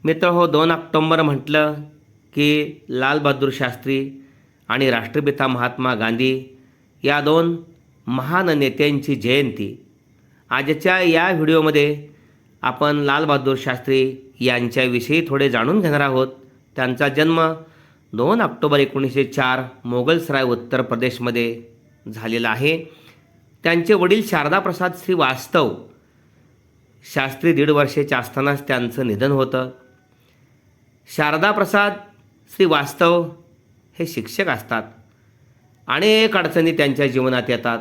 मित्र हो, 2 ऑक्टोबर म्हटलं की लालबहादूर शास्त्री आणि राष्ट्रपिता महात्मा गांधी या दोन महान नेत्यांची जयंती. आजच्या या व्हिडिओमध्ये आपण लालबहादूर शास्त्री यांच्याविषयी थोडे जाणून घेणार आहोत. त्यांचा जन्म 2 ऑक्टोबर 1904 मोगलसराय उत्तर प्रदेशमध्ये झालेला आहे. त्यांचे वडील शारदाप्रसाद श्रीवास्तव शास्त्री 1.5 वर्षाचे असतानाच त्यांचं निधन होतं. शारदाप्रसाद श्रीवास्तव हे शिक्षक असतात. अनेक अडचणी त्यांच्या जीवनात येतात.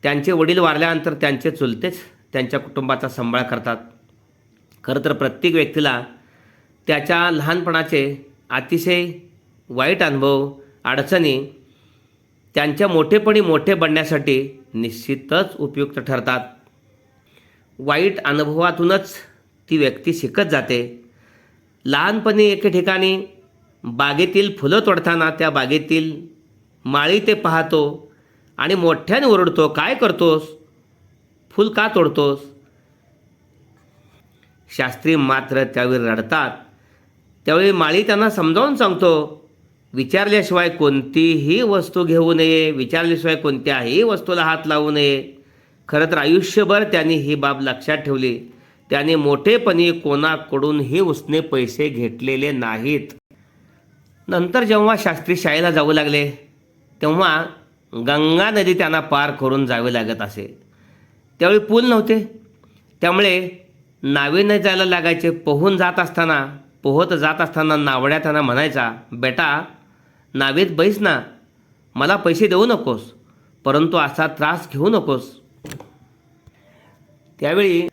त्यांचे वडील वारल्यानंतर त्यांचे चुलतेच त्यांच्या कुटुंबाचा सांभाळ करतात. खरं तर प्रत्येक व्यक्तीला त्याच्या लहानपणाचे अतिशय वाईट अनुभव, अडचणी त्यांच्या मोठेपणी मोठे बनण्यासाठी निश्चितच उपयुक्त ठरतात. वाईट अनुभवातूनच ती व्यक्ती शिकत जाते. लहानपणी एके ठिकाणी बागेतील फुलं तोडताना त्या बागेतील माळी ते पाहतो आणि मोठ्याने ओरडतो, "काय करतोस? फूल का तोडतोस?" शास्त्री मात्र त्यावेळी रडतात. त्यावेळी माळी त्यांना समजावून सांगतो, विचारल्याशिवाय कोणतीही वस्तू घेऊ नये, विचारल्याशिवाय कोणत्याही वस्तूला हात लावू नये. खरं तर आयुष्यभर त्यांनी ही बाब लक्षात ठेवली. त्याने मोठेपणी कोणाकडूनही उसने पैसे घेतलेले नाहीत. नंतर जेव्हा शास्त्री शाळेला जाऊ लागले तेव्हा गंगा नदी त्यांना पार करून जावे लागत असे. त्यावेळी पूल नव्हते, त्यामुळे नावेने जायला लागायचे. पोहत जात असताना नावड्या त्यांना म्हणायचा, "बेटा, नावेत बैस ना, मला पैसे देऊ नकोस, परंतु असा त्रास घेऊ नकोस." त्यावेळी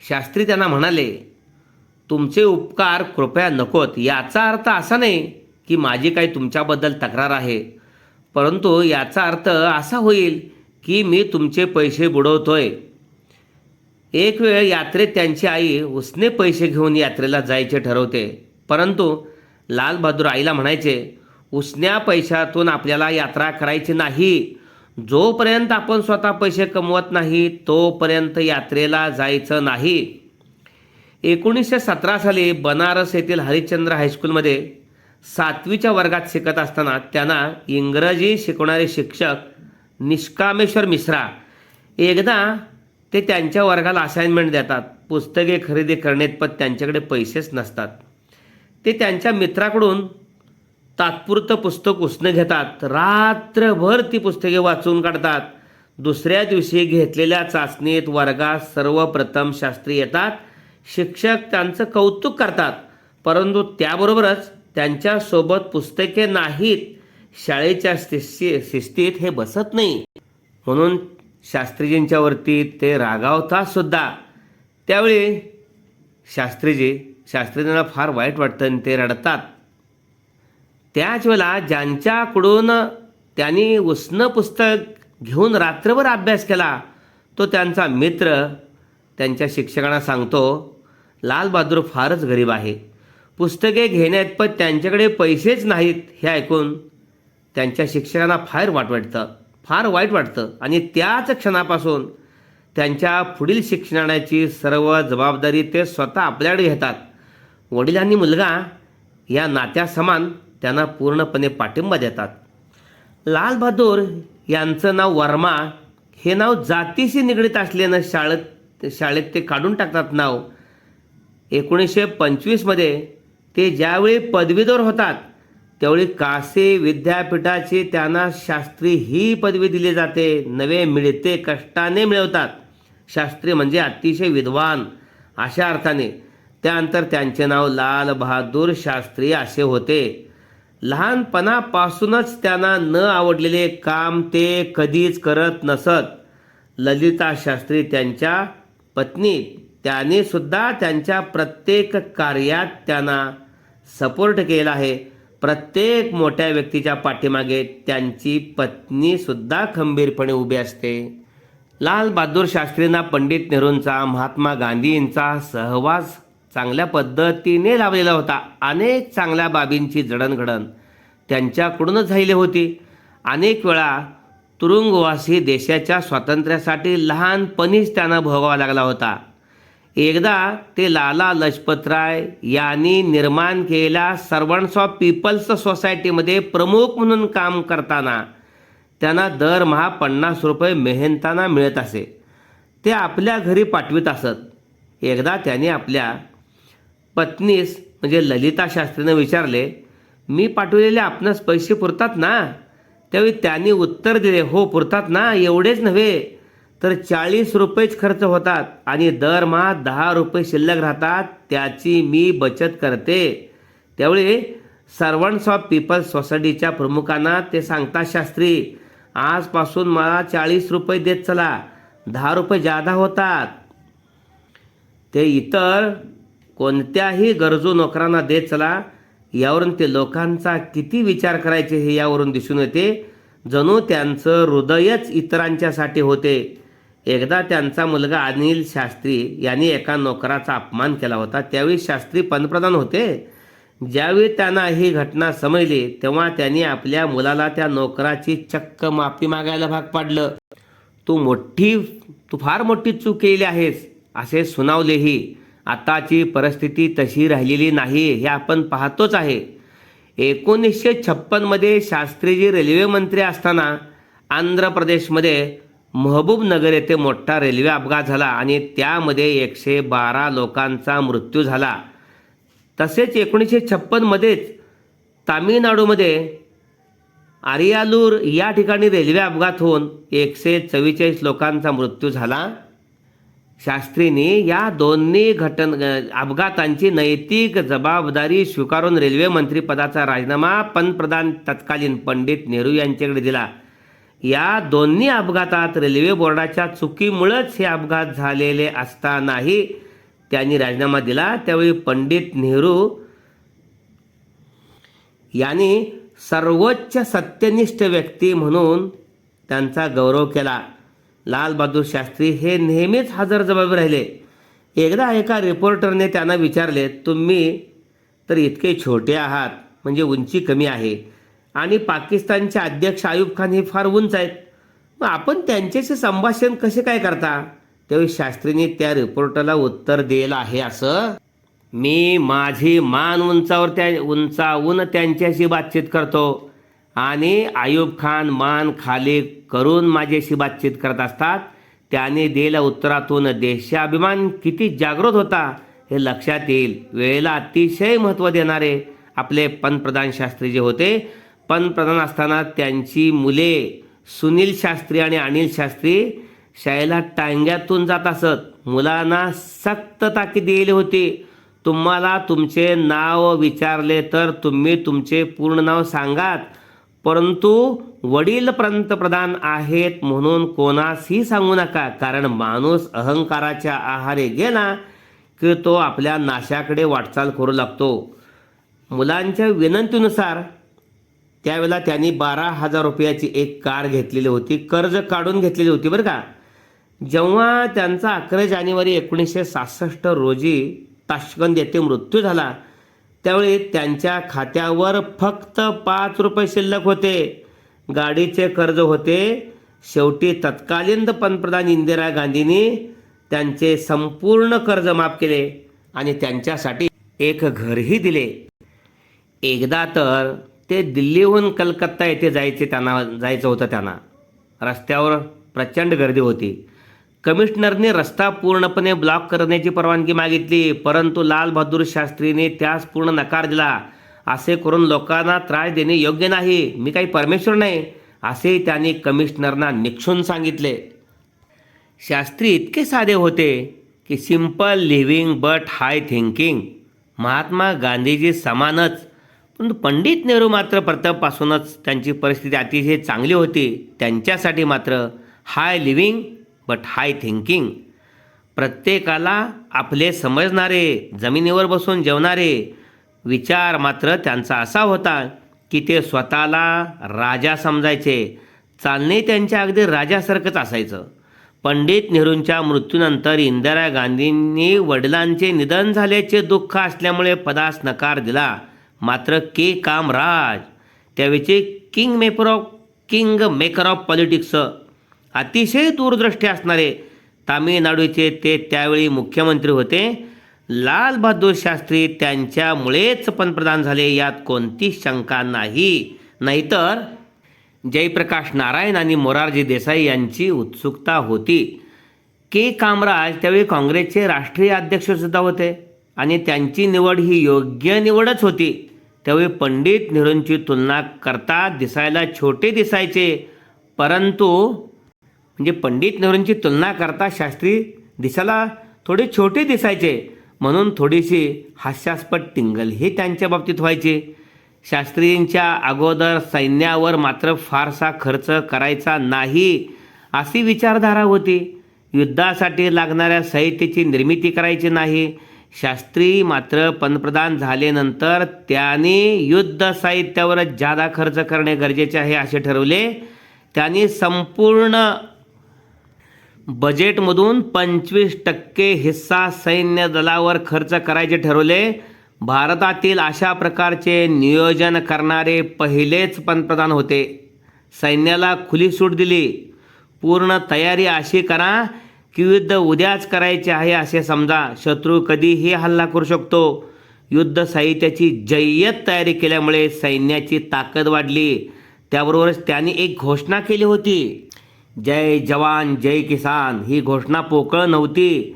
शास्त्री त्यांना म्हणाले, "तुमचे उपकार कृपया नकोत. याचा अर्थ असा नाही की माझी काही तुमच्याबद्दल तक्रार आहे, परंतु याचा अर्थ असा होईल की मी तुमचे पैसे बुडवतोय." एक वेळ यात्रेत त्यांची आई उसने पैसे घेऊन यात्रेला जायचे ठरवते, परंतु लालबहादूर आईला म्हणायचे, "उसन्या पैशातून आपल्याला यात्रा करायची नाही. जोपर्यंत आपण स्वतः पैसे कमवत नाही तोपर्यंत यात्रेला जायचं नाही." 1917 साली बनारस येथील हरिश्चंद्र हायस्कूलमध्ये 7वीच्या वर्गात शिकत असताना त्यांना इंग्रजी शिकवणारे शिक्षक निष्कामेश्वर मिश्रा एकदा ते त्यांच्या वर्गाला असाइनमेंट देतात. पुस्तके खरेदी करण्यात त्यांच्याकडे पैसेच नसतात. ते त्यांच्या मित्राकडून तात्पुरतं पुस्तक उसने घेतात. रात्रभर ती पुस्तके वाचून काढतात. दुसऱ्या दिवशी घेतलेल्या चाचणीत वर्गात सर्वप्रथम शास्त्री येतात. शिक्षक त्यांचं कौतुक करतात, परंतु त्याबरोबरच त्यांच्यासोबत पुस्तके नाहीत. शाळेच्या शिस्तीत हे बसत नाही, म्हणून शास्त्रीजींच्यावरती ते रागावतात सुद्धा. त्यावेळी शास्त्रीजींना फार वाईट वाटतं आणि ते रडतात. त्याच वेळेला ज्यांच्याकडून त्यांनी उसनं पुस्तक घेऊन रात्रभर अभ्यास केला तो त्यांचा मित्र त्यांच्या शिक्षकांना सांगतो, लालबहादूर फारच गरीब आहे. पुस्तके घेण्यात पण त्यांच्याकडे पैसेच नाहीत. हे ऐकून त्यांच्या शिक्षकांना फार वाईट वाटतं आणि त्याच क्षणापासून त्यांच्या पुढील शिक्षणाची सर्व जबाबदारी ते स्वतः आपल्याकडे घेतात. वडील आणि मुलगा या नात्यासमान त्यांना पूर्णपणे पाठिंबा देतात. लालबहादूर यांचं नाव वर्मा हे नाव जातीशी निगडीत असल्यानं शाळेत ते काढून टाकतात नाव. 1925 ते ज्यावेळी पदवीधर होतात त्यावेळी काशी विद्यापीठाची त्यांना शास्त्री ही पदवी दिली जाते. नवे मिळते कष्टाने मिळवतात. शास्त्री म्हणजे अतिशय विद्वान अशा अर्थाने. त्यानंतर त्यांचे नाव लालबहादूर शास्त्री असे होते. लहानपणापासूनच त्यांना न आवडलेले काम ते कधीच करत नसत. ललिता शास्त्री त्यांच्या पत्नी, त्याने सुद्धा त्यांच्या प्रत्येक कार्यात त्यांना सपोर्ट केला आहे. प्रत्येक मोठ्या व्यक्तीच्या पाठीमागे त्यांची पत्नी सुद्धा खंबीरपणे उभी असते. लालबहादूर शास्त्रींना पंडित नेहरूंचा, महात्मा गांधींचा सहवास चांगल्या पद्धतीने लाभलेला होता. अनेक चांगल्या बाबींची जडणघडण त्यांच्याकडूनच झालेली होती. अनेक वेळा तुरुंगवासी देशाच्या स्वातंत्र्यासाठी लहानपणीच त्यांना भोगावा लागला होता. एकदा ते लाला लजपतराय यांनी निर्माण केलेल्या सर्वंट्स ऑफ पीपल्स सोसायटीमध्ये प्रमुख म्हणून काम करताना त्यांना दरमहा 50 रुपये मेहनताना मिळत असे. ते आपल्या घरी पाठवित असत. एकदा त्यांनी आपल्या पत्नीस म्हणजे ललिता शास्त्रीनं विचारले, मी पाठवलेले आपणास पैसे पुरतात ना? त्यावेळी त्यांनी उत्तर दिले, हो पुरतात ना, एवढेच नव्हे तर 40 रुपयेच खर्च होतात आणि दरमहा 10 रुपये शिल्लक राहतात, त्याची मी बचत करते. त्यावेळी सर्वंट्स ऑफ पीपल्स सोसायटीच्या प्रमुखांना ते सांगतात, शास्त्री आजपासून मला 40 रुपये देत चला, 10 रुपये जादा होतात. ते इतर कोणत्याही गरजू नोकरांना देत चला. यावरून ते लोकांचा किती विचार करायचे हे यावरून दिसून येते. जणू त्यांचं हृदयच इतरांच्यासाठी होते. एकदा त्यांचा मुलगा अनिल शास्त्री यांनी एका नोकराचा अपमान केला होता. त्यावेळी शास्त्री पंतप्रधान होते. ज्यावेळी त्यांना ही घटना समजली तेव्हा त्यांनी आपल्या मुलाला त्या नोकराची चक्क माफी मागायला भाग पाडलं. तू फार मोठी चूक केली आहेस असे सुनावलेही. आताची परिस्थिती तशी राहिलेली नाही हे आपण पाहतोच आहे. 1956 मध्ये शास्त्रीजी रेल्वे मंत्री असताना आंध्र प्रदेशमध्ये महबूबनगर येथे मोठा रेल्वे अपघात झाला आणि त्यामध्ये 112 लोकांचा मृत्यू झाला. तसेच 1956 मध्येच तामिळनाडूमध्ये आरियालूर या ठिकाणी रेल्वे अपघात होऊन 144 लोकांचा मृत्यू झाला. शास्त्रींनी या दोन्ही अपघातांची नैतिक जबाबदारी स्वीकारून रेल्वे मंत्रीपदाचा राजीनामा पंतप्रधान तत्कालीन पंडित नेहरू यांच्याकडे दिला. या दोन्ही अपघातात रेल्वे बोर्डाच्या चुकीमुळेच हे अपघात झालेले असतानाही त्यांनी राजीनामा दिला. त्यावेळी पंडित नेहरू यांनी सर्वोच्च सत्यनिष्ठ व्यक्ती म्हणून त्यांचा गौरव केला. लाल बहादूर शास्त्री हे नेहमीच हजरजबाबी राहिले. एकदा एका रिपोर्टरने त्यांना विचारले, तुम्ही तर इतके छोटे आहात, म्हणजे उंची कमी आहे, आणि पाकिस्तानचे अध्यक्ष आयुब खान हे फार उंच आहेत, मग आपण त्यांच्याशी संभाषण कसे काय करता? त्यावेळी शास्त्रींनी त्या रिपोर्टरला उत्तर दिलं आहे असं, मी माझी मान उंचावून त्यांच्याशी बातचीत करतो आणि आयुब खान मान खाली करून माझ्याशी बातचीत करत असतात. त्याने दिलेल्या उत्तरातून देशाभिमान किती जागृत होता हे लक्षात येईल. वेळेला अतिशय महत्त्व देणारे आपले पंतप्रधान शास्त्री जे होते. पंतप्रधान असताना त्यांची मुले सुनील शास्त्री आणि अनिल शास्त्री शाळेला टांग्यातून जात असत. मुलांना सक्त ताकीद दिली होती, तुम्हाला तुमचे नाव विचारले तर तुम्ही तुमचे पूर्ण नाव सांगात, परंतु वडील पंतप्रधान आहेत म्हणून कोणासही सांगू नका, कारण माणूस अहंकाराच्या आहारी गेला की तो आपल्या नाशाकडे वाटचाल करू लागतो. मुलांच्या विनंतीनुसार त्यावेळेला त्यांनी 12,000 रुपयाची एक कार घेतलेली होती, कर्ज काढून घेतलेली होती बरं का. जेव्हा त्यांचा 11 जानेवारी 1966 रोजी ताशकंद येथे मृत्यू झाला त्यावेळी त्यांच्या खात्यावर फक्त 5 रुपये शिल्लक होते. गाडीचे कर्ज होते. शेवटी तत्कालीन पंतप्रधान इंदिरा गांधींनी त्यांचे संपूर्ण कर्ज माफ केले आणि त्यांच्यासाठी एक घरही दिले. एकदा तर ते दिल्लीहून कलकत्ता येथे जायचं होतं त्यांना. रस्त्यावर प्रचंड गर्दी होती. कमिशनरने रस्ता पूर्णपणे ब्लॉक करण्याची परवानगी मागितली, परंतु लाल बहादूर शास्त्रीने त्यास पूर्ण नकार दिला. असे करून लोकांना त्रास देणे योग्य नाही, मी काही परमेश्वर नाही असे त्यांनी कमिशनरना निक्षून सांगितले. शास्त्री इतके साधे होते की simple living but high thinking. Mahatma Gandhiji समानच, पण पंडित नेहरू मात्र प्रथमपासूनच त्यांची परिस्थिती अतिशय चांगली होती. त्यांच्यासाठी मात्र हाय लिव्हिंग बट हाय थिंकिंग. प्रत्येकाला आपले समजणारे, जमिनीवर बसून जेवणारे विचार मात्र त्यांचा असा होता की ते स्वतःला राजा समजायचे. चालणे त्यांच्या अगदी राजासारखंच असायचं. पंडित नेहरूंच्या मृत्यूनंतर इंदिरा गांधींनी वडिलांचे निधन झाल्याचे दुःख असल्यामुळे पदास नकार दिला. मात्र के कामराज त्यावेळचे किंग मेकर ऑफ पॉलिटिक्स अतिशय दूरदृष्टी असणारे तामिळनाडूचे ते त्यावेळी मुख्यमंत्री होते. लाल बहादूर शास्त्री त्यांच्यामुळेच पंतप्रधान झाले, यात कोणतीच शंका नाही. नाहीतर जयप्रकाश नारायण आणि मोरारजी देसाई यांची उत्सुकता होती. के कामराज त्यावेळी काँग्रेसचे राष्ट्रीय अध्यक्षसुद्धा होते आणि त्यांची निवड ही योग्य निवडच होती. त्यावेळी पंडित नेहरूंची तुलना करता दिसायला छोटे दिसायचे, परंतु म्हणजे पंडित नेहरूंची तुलना करता शास्त्री दिसायला थोडे छोटे दिसायचे, म्हणून थोडीशी हास्यास्पद टिंगल हे त्यांच्या बाबतीत व्हायची. शास्त्रींच्या अगोदर सैन्यावर मात्र फारसा खर्च करायचा नाही अशी विचारधारा होती. युद्धासाठी लागणाऱ्या साहित्याची निर्मिती करायची नाही. शास्त्री मात्र पंतप्रधान झाल्यानंतर त्यांनी युद्ध साहित्यावरच जादा खर्च करणे गरजेचे आहे असे ठरवले. त्यांनी संपूर्ण बजेटमधून 25% हिस्सा सैन्य दलावर खर्च करायचे ठरवले. भारतातील अशा प्रकारचे नियोजन करणारे पहिलेच पंतप्रधान होते. सैन्याला खुली सूट दिली. पूर्ण तयारी अशी करा की युद्ध उद्याच करायचे आहे असे समजा. शत्रू कधीही हल्ला करू शकतो. युद्ध साहित्याची जय्यत तयारी केल्यामुळे सैन्याची ताकद वाढली. त्याबरोबरच त्यांनी एक घोषणा केली होती, जय जवान जय किसान. ही घोषणा पोकळ नव्हती.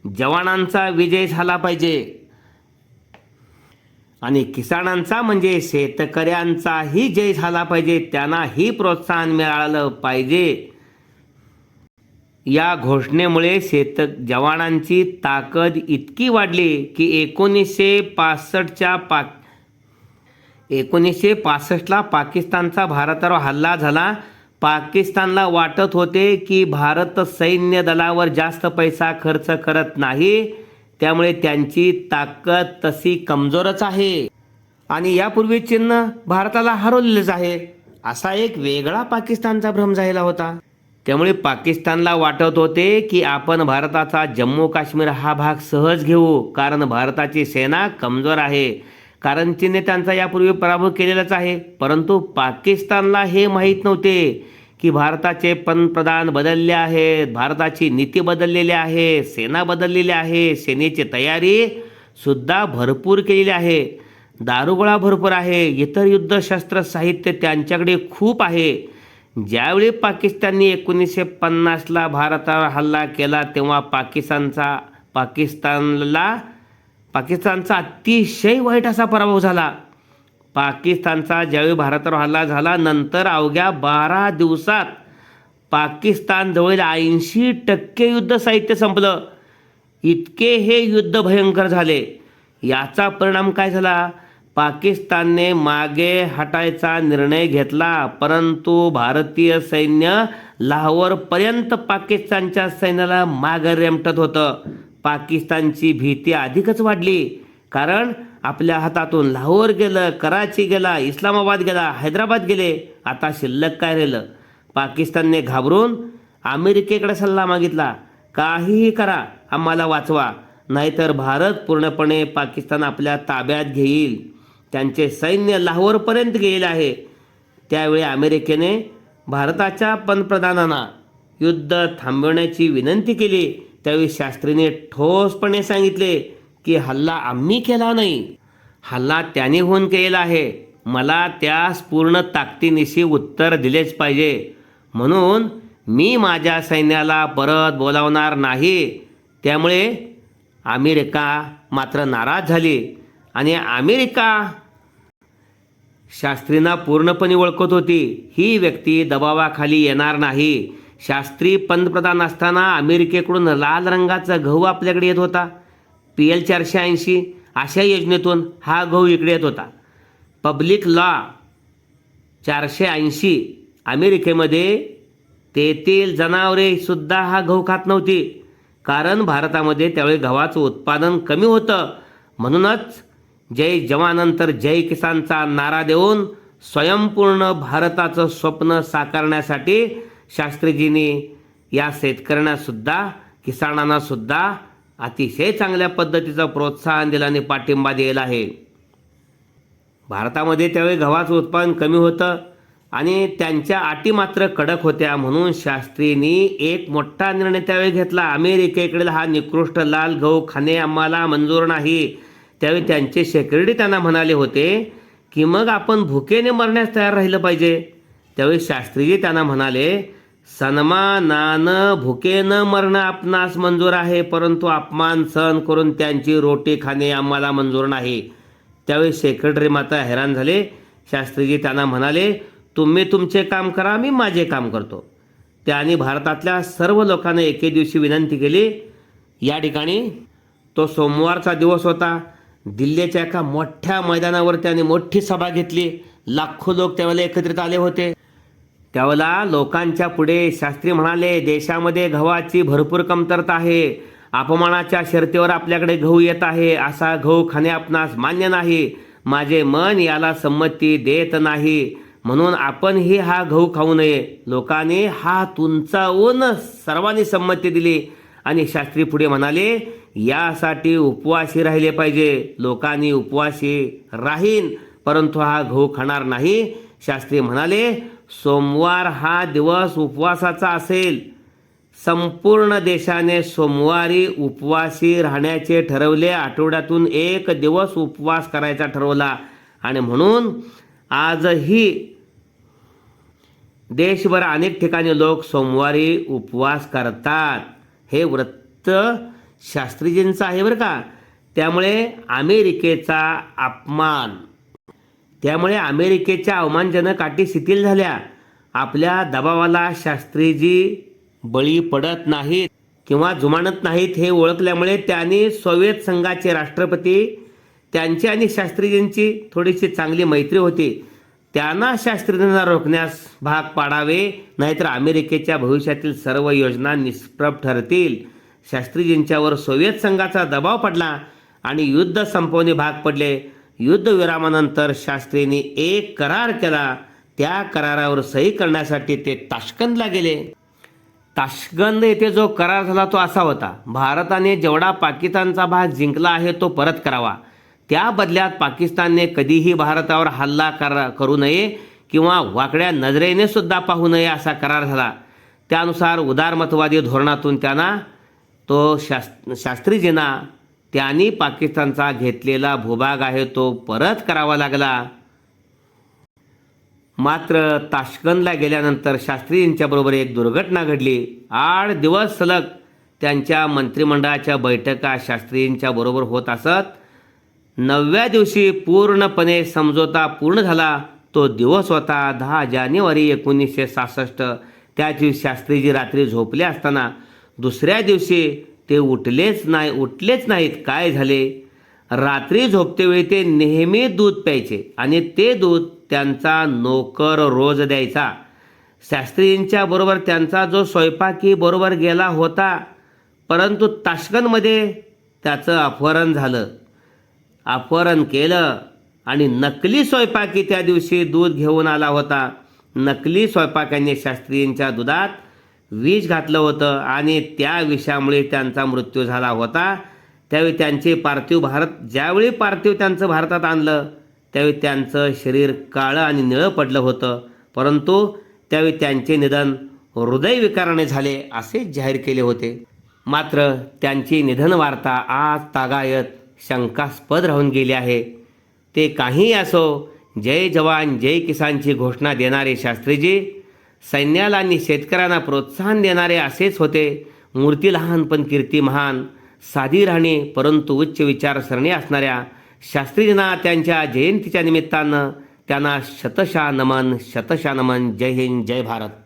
जवानांचा विजय झाला पाहिजे आणि किसानांचा म्हणजे शेतकऱ्यांचाही जय झाला पाहिजे, त्यांनाही प्रोत्साहन मिळालं पाहिजे. या घोषणेमुळे जवानांची ताकद इतकी वाढली की 1965ला पाकिस्तानचा भारतावर हल्ला झाला. पाकिस्तानला वाटत होते की भारत सैन्य दलावर जास्त पैसा खर्च करत नाही, त्यामुळे त्यांची ताकद तशी कमजोरच आहे आणि यापूर्वी चीन भारताला हरवलेलंच आहे असा एक वेगळा पाकिस्तानचा भ्रम झाला होता. त्यामुळे पाकिस्तानला वाटत होते की आपण भारताचा जम्मू काश्मीर हा भाग सहज घेऊ, कारण भारताची सेना कमजोर आहे, कारण चीनने त्यांचा यापूर्वी पराभव केलेलाच आहे. परंतु पाकिस्तानला हे माहीत नव्हते की भारताचे पंतप्रधान बदलले आहेत, भारताची नीती बदललेली आहे, सेना बदललेली आहे, सेनेची तयारी सुद्धा भरपूर केलेली आहे, दारुगोळा भरपूर आहे, इतर युद्धशस्त्र साहित्य त्यांच्याकडे खूप आहे. ज्यावेळी पाकिस्तानने 1950ला भारतावर हल्ला केला तेव्हा पाकिस्तानचा अतिशय वाईट असा पराभव झाला. पाकिस्तानचा ज्यावेळी भारतावर हल्ला झाला नंतर अवघ्या 12 दिवसात पाकिस्तान जवळ 80% युद्ध साहित्य संपलं. इतके हे युद्ध भयंकर झाले. याचा परिणाम काय झाला? पाकिस्तानने मागे हटायचा निर्णय घेतला, परंतु भारतीय सैन्य लाहोरपर्यंत पाकिस्तानच्या सैन्याला मागे रेमटत होतं. पाकिस्तानची भीती अधिकच वाढली, कारण आपल्या हातातून लाहोर गेलं, कराची गेला, इस्लामाबाद गेला, हैदराबाद गेले, आता शिल्लक काय राहिलं? पाकिस्तानने घाबरून अमेरिकेकडे सल्ला मागितला, काहीही करा आम्हाला वाचवा, नाहीतर भारत पूर्णपणे पाकिस्तान आपल्या ताब्यात घेईल. त्यांचे सैन्य लाहोरपर्यंत गेले आहे. त्यावेळी अमेरिकेने भारताच्या पंतप्रधानांना युद्ध थांबवण्याची विनंती केली. त्यावेळी शास्त्रीने ठोसपणे सांगितले की हल्ला आम्ही केला नाही, हल्ला त्याने होऊन केला आहे, मला त्यास पूर्ण ताकदीनिशी उत्तर दिलेच पाहिजे, म्हणून मी माझ्या सैन्याला परत बोलावणार नाही. त्यामुळे अमेरिका मात्र नाराज झाली आणि अमेरिका शास्त्रींना पूर्णपणे ओळखत होती. ही व्यक्ती दबावाखाली येणार नाही. शास्त्री पंतप्रधान असताना अमेरिकेकडून लाल रंगाचा गहू आपल्याकडे येत होता. PL 480 अशा योजनेतून हा गहू इकडे येत होता. पब्लिक लॉ 480 अमेरिकेमध्ये तेथील जनावरे सुद्धा हा गहू खात नव्हती, कारण भारतामध्ये त्यावेळी गव्हाचं उत्पादन कमी होतं. म्हणूनच जय जवानंतर जय किसानचा नारा देऊन स्वयंपूर्ण भारताचं स्वप्न साकारण्यासाठी शास्त्रीजींनी या शेतकऱ्यांना सुद्धा किसानांना सुद्धा अतिशय चांगल्या पद्धतीचं प्रोत्साहन दिलं आणि पाठिंबा दिला आहे. भारतामध्ये त्यावेळी गव्हाचं उत्पादन कमी होतं आणि त्यांच्या अटी मात्र कडक होत्या. म्हणून शास्त्रींनी एक मोठा निर्णय त्यावेळी घेतला. अमेरिकेकडील हा निकृष्ट लाल गहू खाणे आम्हाला मंजूर नाही. त्यावेळी त्यांचे सेक्रेटरी त्यांना म्हणाले होते की मग आपण भुकेने मरण्यास तयार राहिलं पाहिजे. त्यावेळी शास्त्रीजी त्यांना म्हणाले, सन्मानानं भुकेनं मरणं आपणास मंजूर आहे, परंतु अपमान सहन करून त्यांची रोटी खाणे आम्हाला मंजूर नाही. त्यावेळी सेक्रेटरी मात्र हैराण झाले. शास्त्रीजी त्यांना म्हणाले, तुम्ही तुमचे काम करा, मी माझे काम करतो. त्यांनी भारतातल्या सर्व लोकांना एके दिवशी विनंती केली. या ठिकाणी तो सोमवारचा दिवस होता. दिल्लीच्या एका मोठ्या मैदानावर त्यांनी मोठी सभा घेतली. लाखो लोक त्यावेळेला एकत्रित आले होते. त्यावेळेला लोकांच्या पुढे शास्त्री म्हणाले, देशामध्ये गव्हाची भरपूर कमतरता आहे. अपमानाच्या शर्तीवर आपल्याकडे गहू येत आहे. असा गहू खाणे आपणास मान्य नाही. माझे मन याला संमती देत नाही. म्हणून आपणही हा गहू खाऊ नये. लोकांनी हात उंचावून सर्वांनी संमती दिली आणि शास्त्री पुढे म्हणाले, यासाठी उपवासी राहिले पाहिजे. लोकांनी उपवासी राहीन, परंतु हा गहू खाणार नाही. शास्त्री म्हणाले, सोमवार हा दिवस उपवासाचा असेल. संपूर्ण देशाने सोमवारी उपवासी राहण्याचे ठरवले. आठवड्यातून एक दिवस उपवास करायचा ठरवला आणि म्हणून आजही देशभर अनेक ठिकाणी लोक सोमवारी उपवास करतात. हे व्रत शास्त्रीजींचं आहे बरं का. त्यामुळे अमेरिकेच्या अवमानजनक अटी शिथिल झाल्या. आपल्या दबावाला शास्त्रीजी बळी पडत नाहीत किंवा जुमानत नाहीत हे ओळखल्यामुळे त्यांनी सोव्हिएत संघाचे राष्ट्रपती, त्यांची आणि शास्त्रीजींची थोडीशी चांगली मैत्री होती, त्यांना शास्त्रीजींना रोखण्यास भाग पाडावे, नाहीतर अमेरिकेच्या भविष्यातील सर्व योजना निष्प्रभ ठरतील. शास्त्रीजींच्यावर सोव्हिएत संघाचा दबाव पडला आणि युद्ध संपवणे भाग पडले. युद्धविरामानंतर शास्त्रींनी एक करार केला. त्या करारावर सही करण्यासाठी ते ताश्कंदला गेले. ताश्कंद येथे जो करार झाला तो असा होता, भारताने जेवढा पाकिस्तानचा भाग जिंकला आहे तो परत करावा. त्या बदल्यात पाकिस्तानने कधीही भारतावर हल्ला करू नये किंवा वाकड्या नजरेने सुद्धा पाहू नये असा करार झाला. त्यानुसार उदारमतवादी धोरणातून त्यांना शास्त्रीजींना त्यांनी पाकिस्तानचा घेतलेला भूभाग आहे तो परत करावा लागला. मात्र ताश्कंदला गेल्यानंतर शास्त्रीजींच्याबरोबर एक दुर्घटना घडली. 8 दिवस सलग त्यांच्या मंत्रिमंडळाच्या बैठका शास्त्रीजींच्या बरोबर होत असत. 9व्या दिवशी पूर्णपणे समझोता पूर्ण झाला. तो दिवस होता 10 जानेवारी 1966. त्या दिवशी शास्त्रीजी रात्री झोपले असताना दुसऱ्या दिवशी ते उठलेच नाहीत. काय झाले? रात्री झोपतेवेळी ते नेहमी दूध प्यायचे आणि ते दूध त्यांचा नोकर रोज द्यायचा. शास्त्रीजींच्या बरोबर त्यांचा जो स्वयंपाकी बरोबर गेला होता, परंतु ताश्कंदमध्ये त्याचं अपहरण केलं आणि नकली स्वयंपाकी त्या दिवशी दूध घेऊन आला होता. नकली स्वयंपाकाने शास्त्रीजींच्या दुधात विष घातलं होतं आणि त्या विषामुळे त्यांचा मृत्यू झाला होता. त्यावेळी त्यांचे ज्यावेळी पार्थिव त्यांचं भारतात आणलं त्यावेळी त्यांचं शरीर काळं आणि निळं पडलं होतं. परंतु त्यावेळी त्यांचे निधन हृदयविकाराने झाले असे जाहीर केले होते. मात्र त्यांची निधन वार्ता आज तागायत शंकास्पद राहून गेली आहे. ते काहीही असो, जय जवान जय किसानची घोषणा देणारे शास्त्रीजी सैन्याला आणि शेतकऱ्यांना प्रोत्साहन देणारे असेच होते. मूर्ती लहान पण कीर्ती महान, साधी राहणी परंतु उच्च विचारसरणी असणाऱ्या शास्त्रीजींना त्यांच्या जयंतीच्या निमित्तानं त्यांना शतशः नमन. जय हिंद, जय भारत.